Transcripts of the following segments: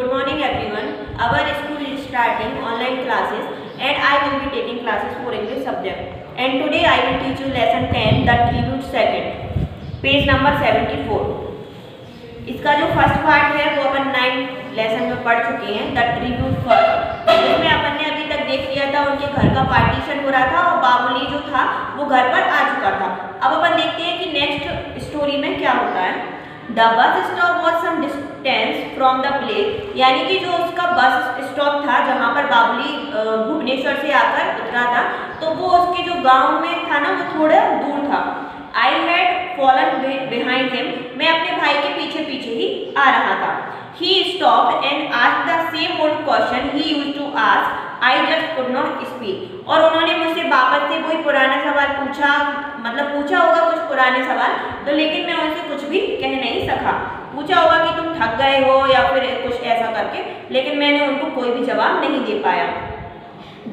Good morning everyone. Our school is starting online classes and I will be taking classes for English subject. And today I will teach you lesson 10, the tribute second, page number 74. इसका जो first part है वो अपन 9 lesson में पढ़ चुके हैं, the tribute first, जिसमें अपन ने अभी तक देख लिया था उनके घर का पार्टीशन हो रहा था और बाबुली जो था वो घर पर आ चुका था। अब अपन देखते हैं कि नेक्स्ट स्टोरी में क्या होता है। The bus stop was some distance from the place, यानी कि जो उसका बस स्टॉप था जहाँ पर बाबुली भुवनेश्वर से आकर उतरा था, तो वो उसके जो गांव में था ना वो थोड़ा दूर था। I had fallen behind him, मैं अपने भाई के पीछे पीछे ही आ रहा था। He stopped and asked the same old question he used to ask, I just could not speak. और उन्होंने मुझसे वापस से वही पुराना सवाल पूछा, मतलब पूछा होगा कुछ पुराने सवाल, तो लेकिन मैं उनसे कुछ भी कह नहीं सका। पूछा होगा कि तुम थक गए हो या फिर कुछ ऐसा करके, लेकिन मैंने उनको कोई भी जवाब नहीं दे पाया।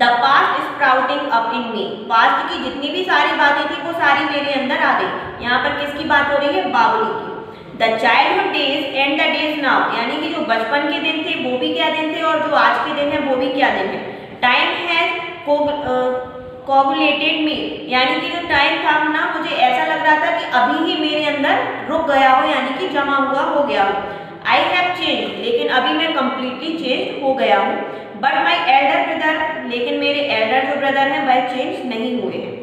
The past sprouting up in me, past की जितनी भी सारी बातें थी वो सारी मेरे अंदर आ गई। यहाँ पर किसकी बात हो रही है? बाबुली की। The childhood days and the days now, यानी कि जो बचपन के दिन थे वो भी क्या दिन थे और जो आज के दिन है वो भी क्या दिन है। टाइम हैज कोगुलेटेड मी, यानी कि जो टाइम था ना मुझे ऐसा लग रहा था कि अभी ही मेरे अंदर रुक गया हो, यानी कि जमा हुआ हो गया हो। आई हैव चेंज, लेकिन अभी मैं कम्प्लीटली चेंज हो गया हूँ। बट माई एल्डर ब्रदर, लेकिन मेरे एल्डर जो ब्रदर हैं वह चेंज नहीं हुए हैं।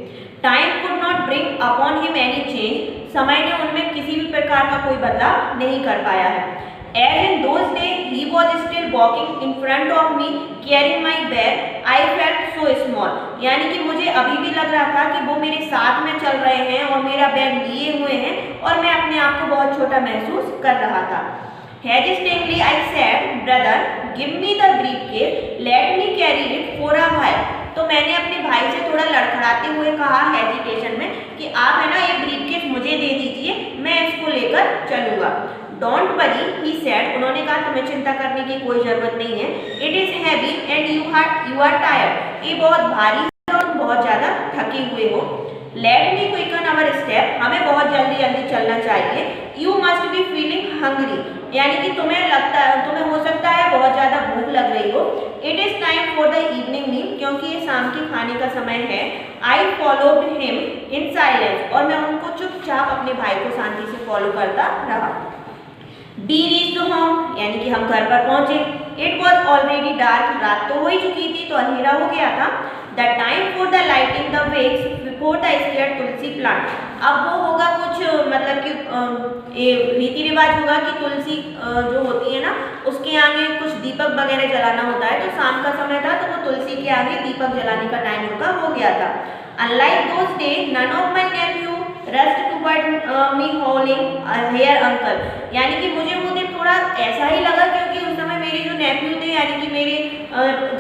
Time could not bring upon him any change, समय ने उनमें किसी भी प्रकार का कोई बदलाव नहीं कर पाया है। As in those day he was still walking in front of me carrying my bag, I felt so small, यानी कि मुझे अभी भी लग रहा था कि वो मेरे साथ में चल रहे हैं और मेरा बैग लिए हुए हैं और मैं अपने आप को बहुत छोटा महसूस कर रहा था। Hesitatingly I said, brother, give me the briefcase, let me carry it for a while. तो मैंने अपने भाई से थोड़ा लड़खड़ाते हुए कहा हेजिटेशन में कि आप है ना ये ब्रीफकेस मुझे दे दीजिए, मैं इसको लेकर चलूँगा। Don't worry, he said, उन्होंने कहा तुम्हें चिंता करने की कोई ज़रूरत नहीं है। It is heavy and you are tired. ये बहुत भारी है और बहुत ज़्यादा थके हुए हो। Let me quicken our step, हमें बहुत जल्दी जल्दी चलना चाहिए। You must be feeling hungry, यानी कि तुम्हें हो सकता है बहुत ज़्यादा भूख लग रही हो। It is time for the evening meal, क्योंकि ये शाम के खाने का समय है। I followed him in silence, और मैं उनको चुपचाप अपने भाई को शांति से फॉलो करता रहा। We reached home, यानी कि हम घर पर पहुँचे। It was already dark, रात तो हो ही चुकी थी तो अंधेरा हो गया था। The time for the lighting the wicks before the scared Tulsi plant, अब वो होगा कुछ मतलब कि रीति रिवाज होगा कि तुलसी जो होती है ना उसके आगे कुछ दीपक वगैरह जलाना होता है, तो शाम का समय था तो वो तुलसी के आगे दीपक जलाने का टाइम उनका हो गया था। Unlike those days, none of my nephew rushed toward me howling, here uncle, यानी कि मुझे वो दिन थोड़ा ऐसा ही लगा क्योंकि उस समय मेरे जो नेफ्यू थे यानी कि मेरे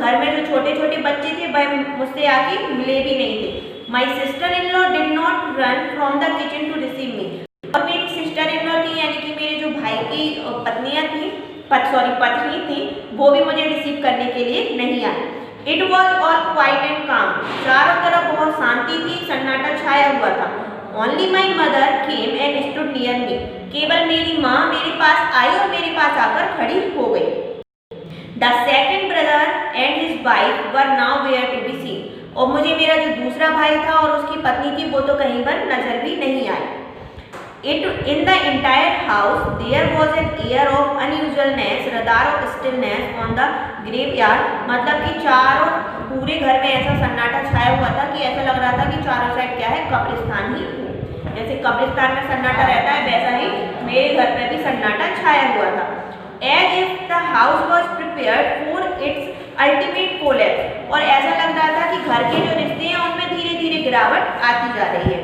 घर में जो छोटे छोटे बच्चे थे वह मुझसे आके मिले भी नहीं थे। My sister in law did not run from the kitchen to receive me, और मेरी सिस्टर इन लॉ थी यानी कि मेरे जो भाई की पत्नी थी वो भी मुझे रिसीव करने के लिए नहीं आई। It was all quiet and calm, चारों तरफ बहुत शांति थी, सन्नाटा छाया हुआ था। Only my mother came and stood near me, केवल मेरी माँ मेरे पास आई और मेरे पास आकर खड़ी हो गई। The second brother and his wife were nowhere to be seen, और मुझे मेरा जो दूसरा भाई था और उसकी पत्नी थी वो तो कहीं पर नजर भी नहीं आई। In the entire house there was an air of unusualness, radar of stillness on the graveyard, मतलब कि चारों पूरे घर में ऐसा सन्नाटा छाया हुआ था कि ऐसा लग रहा था कि चारों साइड क्या है, कब्रिस्तान ही हो। जैसे कब्रिस्तान में सन्नाटा रहता है वैसा ही मेरे घर में भी सन्नाटा छाया हुआ था। As if the house was prepared for its ultimate collapse, और ऐसा लग रहा था कि घर के जो रिश्ते हैं उनमें धीरे धीरे गिरावट आती जा रही है।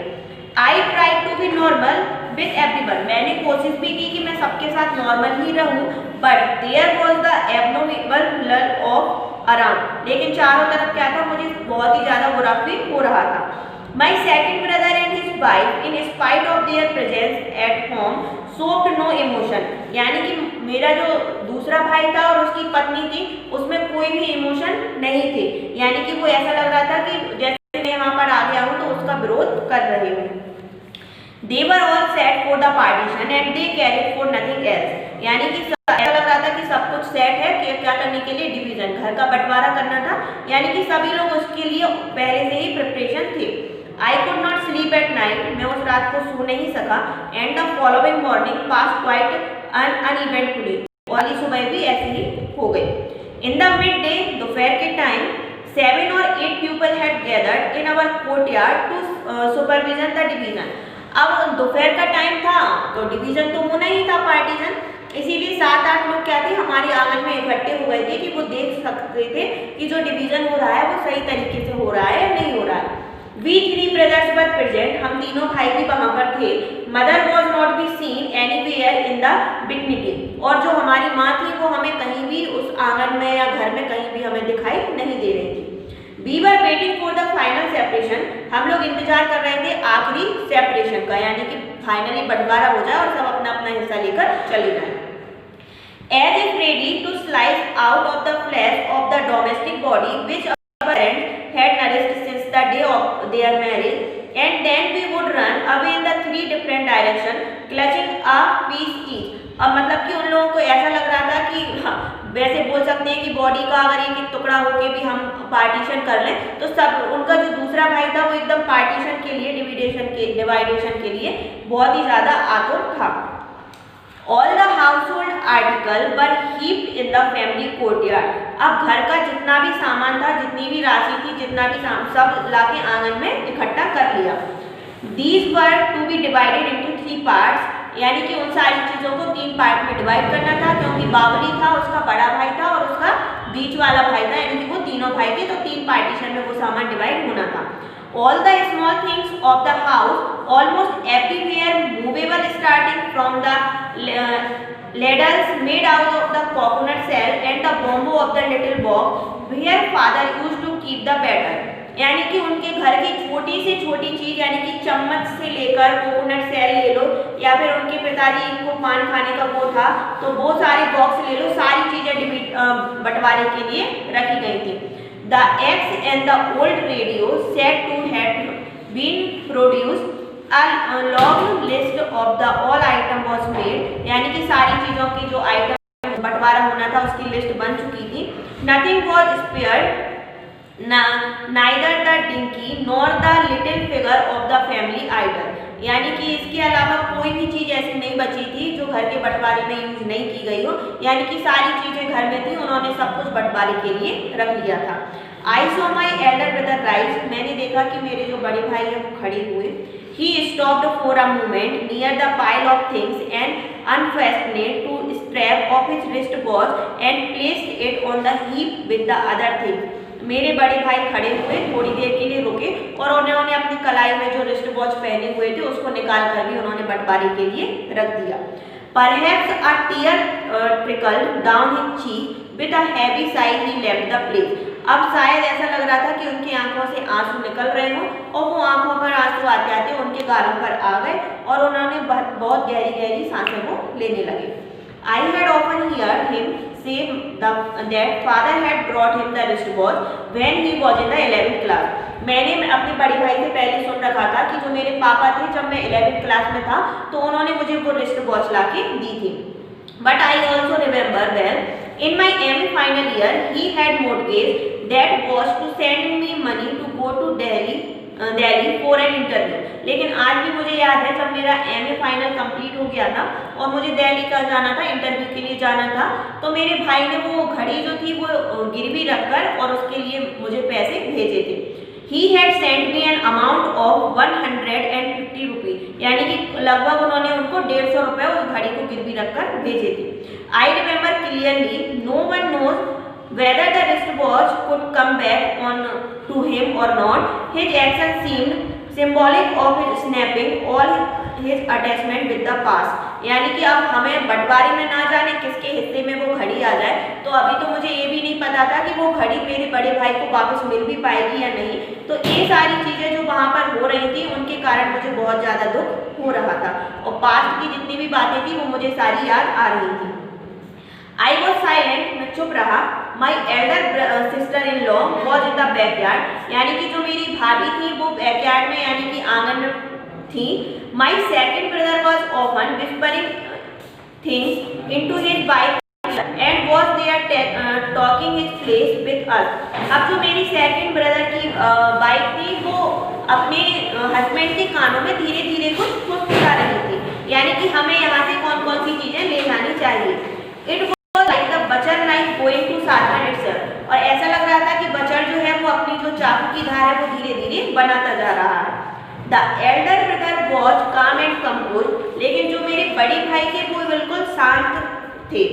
I tried to be normal with everyone, मैंने कोशिश भी की कि मैं सबके साथ नॉर्मल ही रहूं, but there was the abnormal lull of around, लेकिन चारों तरफ क्या था, मुझे बहुत ही ज़्यादा बुरा फील हो रहा था। My second brother and his wife, in spite of their presence at home, showed no emotion, यानी कि मेरा जो दूसरा भाई था और उसकी पत्नी थी उसमें कोई भी इमोशन नहीं थे, यानी कि वो ऐसा लग रहा था कि जैसे मैं यहाँ पर आ गया हूँ तो उसका विरोध कर रही हूँ। They were all set for the partition and they cared for nothing else, यानी कि ऐसा लग रहा था कि सब कुछ सेट है कि क्या करने के लिए, डिवीजन, घर का बंटवारा करना था, यानी कि सभी लोग उसके लिए पहले से ही प्रिपरेशन थे। I could not sleep at night, मैं उस रात को सो नहीं सका, and the following morning pass quite uneventfully, और अगली सुबह भी ऐसे ही हो गई। इन द मिड डे, दोपहर के time, 7 or 8 people had gathered in our courtyard to supervision the division। अब दोपहर का टाइम था तो डिवीजन तो होना ही था, पार्टीशन, इसीलिए 7-8 लोग क्या थे हमारे आंगन में इकट्ठे हो गए थे कि वो देख सकते थे कि जो डिवीजन हो रहा है वो सही तरीके से हो रहा है या नहीं हो रहा है। We 3 brothers were present, हम तीनों भाई भी वहां पर थे। Mother was not be seen anywhere in the vicinity, और जो हमारी माँ थी वो हमें कहीं भी उस आंगन में या घर में कहीं भी हमें दिखाई नहीं दे रही थी। We were waiting for the final separation, हम लोग इंतजार कर रहे थे आखिरी सेपरेशन का, यानी कि फाइनली बंटवारा हो जाए और सब अपना अपना हिस्सा लेकर चले जाएं। As if ready to slice out of the flesh of the domestic body which our parents had nourished since the day of their marriage, and then we would run away in the 3 different directions, clutching a piece each। अब मतलब कि उन लोगों को ऐसा लग रहा था कि हाँ, वैसे बोल सकते हैं कि बॉडी का अगर एक एक टुकड़ा होके भी हम पार्टीशन कर लें तो सब, उनका जो दूसरा भाई था वो एकदम पार्टीशन के लिए, डिवाइडेशन के लिए बहुत ही ज़्यादा आतुर था। All the household articles were heaped in the family courtyard। अब घर का जितना भी सामान था, जितनी भी राशि थी, जितना भी सब लाके आंगन में इकट्ठा कर लिया। These were to be divided into 3 parts, यानी कि उन सारी चीज़ों को 3 पार्ट में डिवाइड करना था, क्योंकि बावली था, उसका बड़ा भाई था और उसका बीच वाला भाई था, यानी कि वो तीनों भाई थे, तो 3 पार्टीशन में वो सामान डिवाइड होना था। All the small things of the house, almost everywhere movable, starting from the ladles made out of the coconut shell and the bamboo of the little box where father used to keep the batter। यानी कि उनके घर की छोटी से छोटी चीज, यानी कि चम्मच से लेकर कोकोनट सेल ले लो, या फिर उनके पिताजी को पान खाने का वो था तो वो सारे बॉक्स ले लो, सारी चीजें बंटवारे के लिए रखी गई थी। The eggs and the old radio said to had been produced, a long list of the all item was made, यानी कि सारी चीजों की जो आइटम बंटवारा होना था उसकी लिस्ट बन चुकी थी। Nothing was spared, neither the dinky nor the little figure of the family idol। यानी कि इसके अलावा कोई भी चीज ऐसी नहीं बची थी जो घर के बंटवारे में यूज नहीं की गई हो, यानी कि सारी चीजें घर में थी, उन्होंने सब कुछ बंटवारे के लिए रख लिया था। I saw my elder brother rise, मैंने देखा कि मेरे जो बड़े भाई हैं वो खड़े हुए। He stopped for a moment near the pile of things and unfastened to strap of his wristwatch and placed it on the heap with the other things। मेरे बड़े भाई खड़े हुए, थोड़ी देर के लिए रुके और उन्होंने अपनी कलाई में जो रिस्ट वॉच पहने हुए थे उसको निकाल कर भी उन्होंने बंटवारे के लिए रख दिया। Perhaps a tear trickled down his cheek, with a heavy sigh he left the place। अब शायद ऐसा लग रहा था कि उनकी आंखों से आंसू निकल रहे हों और वो आंखों पर आंसू आते आते उनके गालों पर आ गए और उन्होंने बहुत गहरी गहरी सांसें वो लेने लगे। I had often heard him say that father had brought him the wristwatch when he was in the 11th class। मैंने अपने बड़े भाई से पहले सुन रखा था कि जो मेरे पापा थे जब मैं 11th क्लास में था तो उन्होंने मुझे वो रिस्ट वॉच ला के दी थी। But I also remember well, in my MA final year, he had mortgaged that was to send me money to go to Delhi for an interview। लेकिन आज भी मुझे याद है जब मेरा MA फाइनल कंप्लीट हो गया था और मुझे दिल्ली का जाना था, इंटरव्यू के लिए जाना था, तो मेरे भाई ने वो घड़ी जो थी वो गिरवी रखकर और उसके लिए मुझे पैसे भेजे थे। He had sent me an amount of 150 रुपये, यानी कि लगभग उन्होंने उनको 150 रुपये उस घड़ी को गिरवी रखकर भेजे थे। I remember clearly, no one knows whether the wristwatch could come back on to him or not। His action seemed symbolic of his snapping all his attachment with the past। यानी कि अब हमें बंटवारे में ना जाने किसके हिस्से में वो घड़ी आ जाए, तो अभी तो मुझे ये भी नहीं पता था कि वो घड़ी मेरे बड़े भाई को वापस मिल भी पाएगी या नहीं। तो ये सारी चीज़ें जो वहाँ पर हो रही थी उनके कारण मुझे बहुत ज़्यादा दुख हो रहा था और पास्ट की जितनी भी बातें थी वो मुझे सारी याद आ रही थी। I was silent, मैं चुप रहा। My elder sister in law was in the backyard, यानी कि जो मेरी भाभी थी वो बैकयार्ड में यानी कि आंगन में थी। My second brother was often whispering things into his bike and was there talking his place with us. अब जो मेरी सेकंड ब्रदर की बाइक थी वो अपने हस्बैंड के कानों में धीरे धीरे कुछ फुसफुसा रही थी, यानी कि हमें यहाँ से कौन कौन सी चीजें ले जानी चाहिए। It was like the butcher knife going to sharpen itself, और ऐसा लग रहा था कि बचर जो है वो अपनी जो चाकू की धार है वो धीरे धीरे बनाता जा रहा है। द एल्डर ब्रदर वॉज काम एंड कंपोज, लेकिन जो मेरे बड़े भाई थे वो बिल्कुल शांत थे।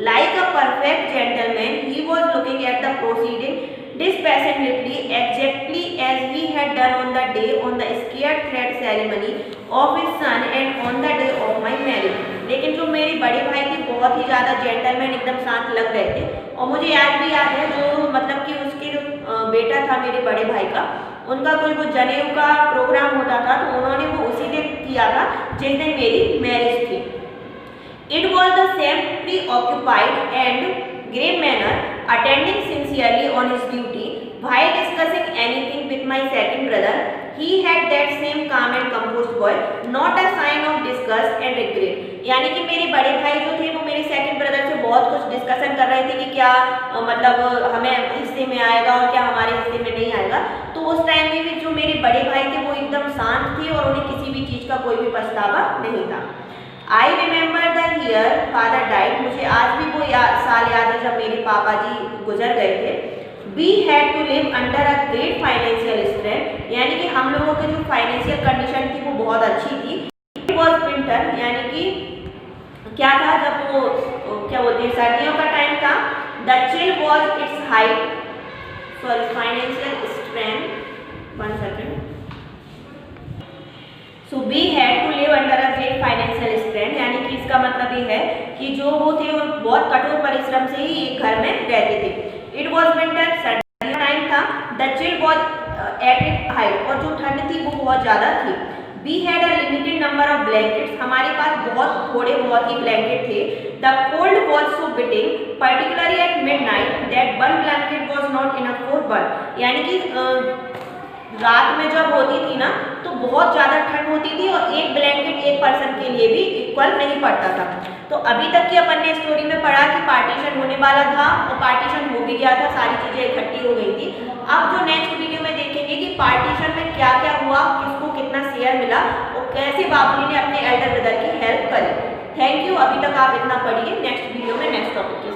Like a perfect gentleman, he was looking at the proceeding dispassionately, exactly as he had done on the day on the scared thread ceremony of his son and on the day of my marriage. लेकिन जो मेरे बड़े भाई थे बहुत ही ज़्यादा gentleman, एकदम शांत लग रहे थे। और मुझे आज भी याद है जो मतलब कि उसके जो बेटा था मेरे बड़े भाई का, उनका कोई वो जनेऊ का प्रोग्राम होता था तो उन्होंने वो उसी दिन किया था जिस दिन मेरी मैरिज थी। It was the same preoccupied and grave manner, attending sincerely on his duty while discussing anything with my second brother. He had that same calm and composed voice, not a sign of disgust and regret. यानी कि मेरे बड़े भाई जो थे वो मेरे second brother से बहुत कुछ डिस्कशन कर रहे थे कि क्या मतलब हमें हिस्से में आएगा और क्या हमारे हिस्से में नहीं आएगा। तो उस टाइम में भी जो मेरे बड़े भाई थे वो एकदम शांत थे और उन्हें किसी भी चीज़ का कोई भी पछतावा नहीं था। I remember the year father died. मुझे आज भी वो साल याद है जब मेरे पापा जी गुजर गए थे। We had to live under a great financial strain, यानी कि हम लोगों की जो फाइनेंशियल कंडीशन थी वो बहुत अच्छी थी। It was winter, यानी कि क्या था जब वो क्या बोलते हैं सर्दियों का टाइम था। The chill was its height. Sorry, financial strain. 1 second. So we had to live under a great financial strain, यानी कि इसका मतलब ये है कि जो वो थे वो बहुत कठोर परिश्रम से ही एक घर में रहते थे। It was winter, सर्दी का टाइम था। The chill was at its height, और जो ठंड थी वो बहुत ज़्यादा थी। We had a limited number of blankets, हमारे पास बहुत ही ब्लैंकेट थे। The cold was so biting, particularly at midnight, that one blanket was not enough for one, यानी कि रात में जब होती थी ना तो बहुत ज़्यादा ठंड होती थी और एक ब्लैंकेट एक पर्सन के लिए भी इक्वल नहीं पड़ता था। तो अभी तक की अपन ने स्टोरी में पढ़ा कि पार्टीशन होने वाला था और पार्टीशन हो भी गया था, सारी चीज़ें इकट्ठी हो गई थी। अब जो नेक्स्ट वीडियो में देखेंगे कि पार्टीशन में क्या क्या हुआ, किसको कितना शेयर मिला और कैसे बाबुली ने अपने एल्डर ब्रदर की हेल्प करी। Thank you. अभी तक आप इतना पढ़िए, नेक्स्ट वीडियो में नेक्स्ट टॉपिक के